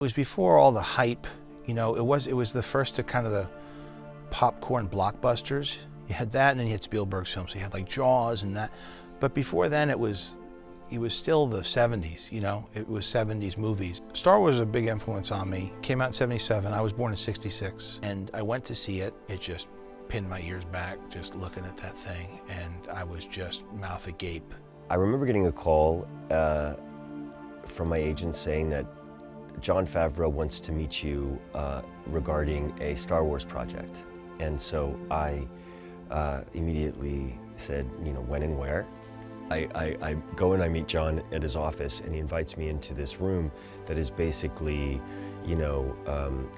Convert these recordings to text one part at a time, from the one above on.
It was before all the hype, you know, it was the first to kind of the popcorn blockbusters. You had that, and then you had Spielberg's films. So you had like Jaws and that. But before then, it was still the 70s, you know? It was 70s movies. Star Wars was a big influence on me. Came out in 77, I was born in 66. And I went to see it. It just pinned my ears back just looking at that thing. And I was just mouth agape. I remember getting a call from my agent saying that Jon Favreau wants to meet you regarding a Star Wars project. And so I immediately said, you know, when and where. I go and I meet Jon at his office, and he invites me into this room that is basically, you know,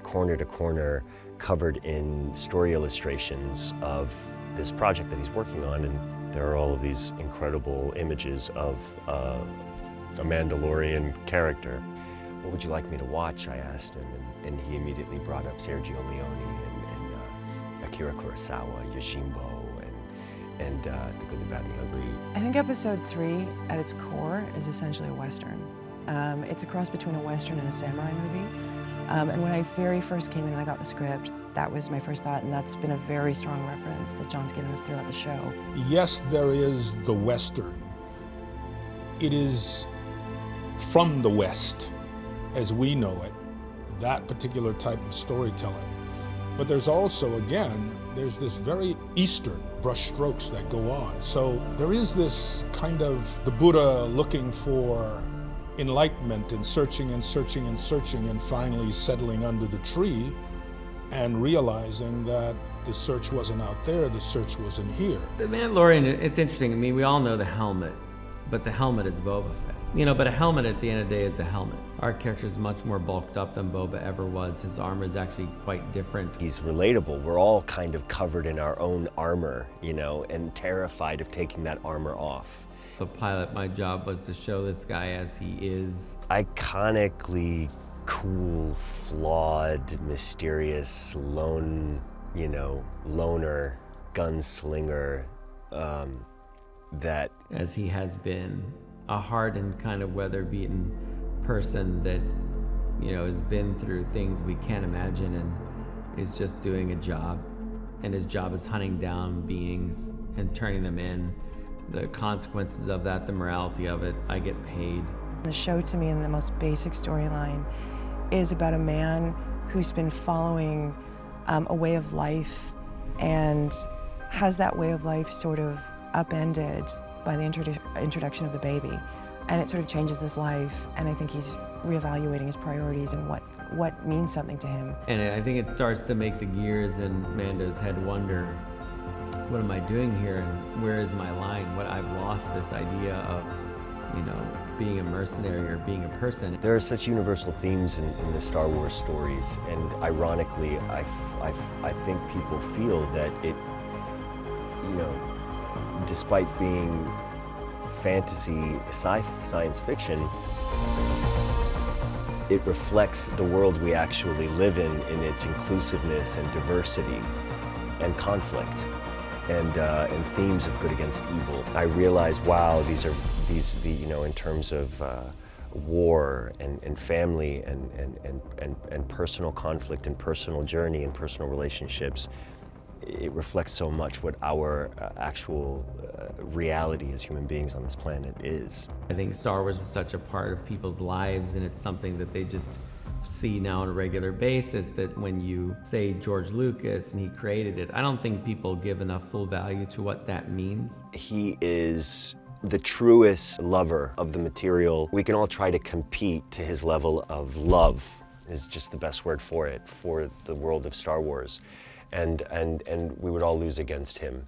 corner to corner, covered in story illustrations of this project that he's working on. And there are all of these incredible images of a Mandalorian character. What would you like me to watch? I asked him, and he immediately brought up Sergio Leone and Akira Kurosawa, Yojimbo, and The Good, the Bad, and the Ugly. I think Episode 3, at its core, is essentially a Western. It's a cross between a Western and a samurai movie. And when I very first came in and I got the script, that was my first thought, and that's been a very strong reference that Jon's given us throughout the show. Yes, there is the Western. It is from the West, as we know it, that particular type of storytelling. But there's also, again, there's this very Eastern brushstrokes that go on. So there is this kind of the Buddha looking for enlightenment and searching and searching and searching, and finally settling under the tree and realizing that the search wasn't out there, the search was in here. The Mandalorian, it's interesting. I mean, we all know the helmet, but the helmet is Boba Fett. You know, but a helmet at the end of the day is a helmet. Our character is much more bulked up than Boba ever was. His armor is actually quite different. He's relatable. We're all kind of covered in our own armor, you know, and terrified of taking that armor off. The pilot, my job was to show this guy as he is. Iconically cool, flawed, mysterious, lone, you know, loner, gunslinger, that... As he has been, a hardened kind of weather-beaten person that, you know, has been through things we can't imagine and is just doing a job. And his job is hunting down beings and turning them in. The consequences of that, the morality of it, I get paid. The show, to me, in the most basic storyline, is about a man who's been following a way of life and has that way of life sort of upended by the introduction of the baby. And it sort of changes his life, and I think he's reevaluating his priorities and what means something to him. And I think it starts to make the gears in Mando's head wonder, what am I doing here, and where is my line? I've lost this idea of, you know, being a mercenary or being a person. There are such universal themes in the Star Wars stories, and ironically, I think people feel that it, you know, despite being fantasy, science fiction, it reflects the world we actually live in its inclusiveness and diversity and conflict and themes of good against evil. I realized, wow, these you know, in terms of war and family and personal conflict and personal journey and personal relationships, it reflects so much what our actual reality as human beings on this planet is. I think Star Wars is such a part of people's lives, and it's something that they just see now on a regular basis, that when you say George Lucas and he created it, I don't think people give enough full value to what that means. He is the truest lover of the material. We can all try to compete to his level of love, is just the best word for it, for the world of Star Wars. And we would all lose against him.